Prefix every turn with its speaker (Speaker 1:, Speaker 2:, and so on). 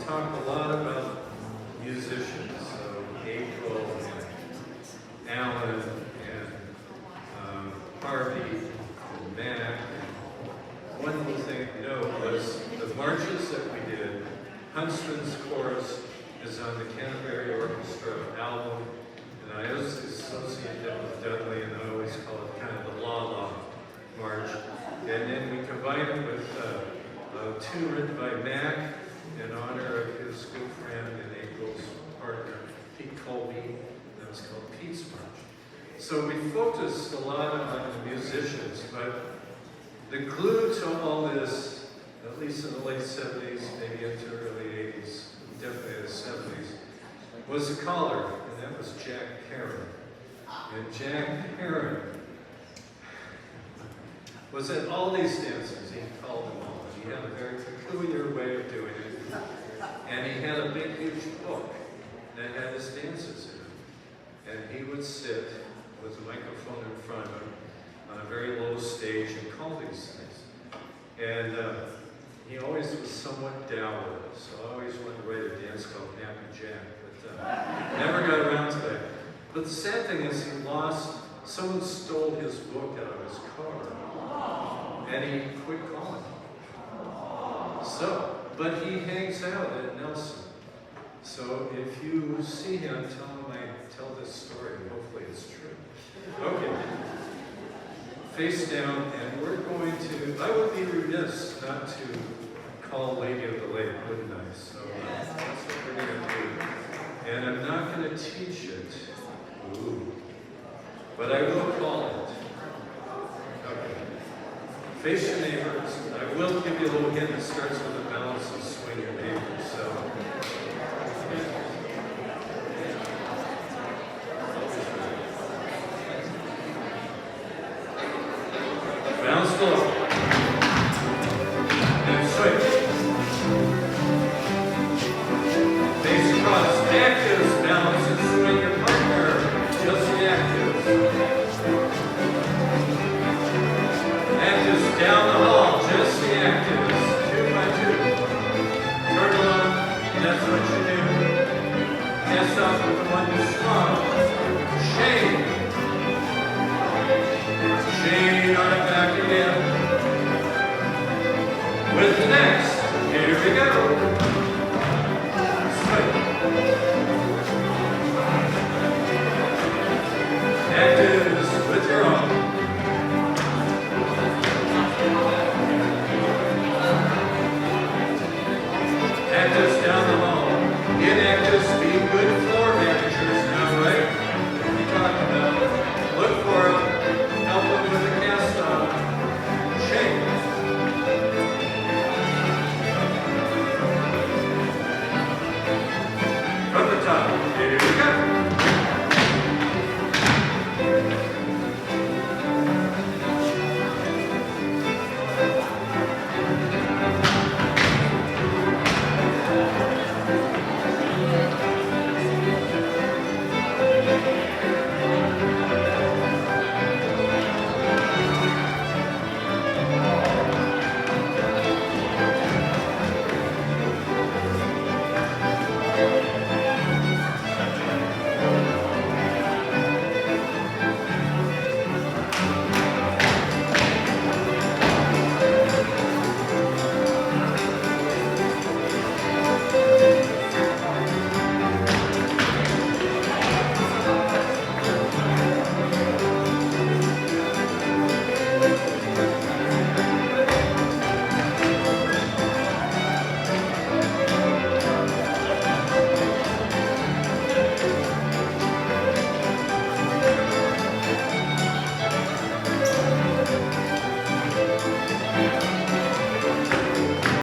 Speaker 1: talk a lot about musicians, so April and Alan and Harvey and Mac. And one little thing to note was the marches that we did. Huntsman's Chorus is on the Canterbury Orchestra album, and I always associate that with Dudley, and I always call it kind of the La-La March. And then we combine it with a tune written by Mac in honor of his good friend and April's partner, Pete Colby. That was called Pete's March. So we focused a lot on the musicians, but the glue to all this, at least in the late 70s, maybe into early 80s, definitely the 70s, was a caller, and that was Jack Heron. And Jack Heron was at all these dances. He called them all. He had a very peculiar way of doing it. And he had a big, huge book that had his dances in it. And he would sit with a microphone in front of him on a very low stage and call these things. And he always was somewhat dour, so I always wanted to write a dance called Happy Jack, but never got around to that. But the sad thing is he lost, someone stole his book out of his car, and he quit calling. So, but he hangs out at Nelson. So if you see him, tell him I tell this story, and hopefully it's true. Okay. Face down, and we're going to, I would be remiss not to call Lady of the Lake, wouldn't I? So that's what we're going to do. And I'm not going to teach it, but I will call it. Okay. Face your neighbors. I will give you a little hint that starts with a balance of swing your neighbors. So. Bounce below. And switch. Face across. Actives, balance, and swing your partner. Just the actives. Actives down the hall. Just the actives. 2 by 2. Turn along. That's what you do. Pass off with the one you swung. Shane. Shane on it back again. With the next, here we go. Swing. Actives with your own. Actives down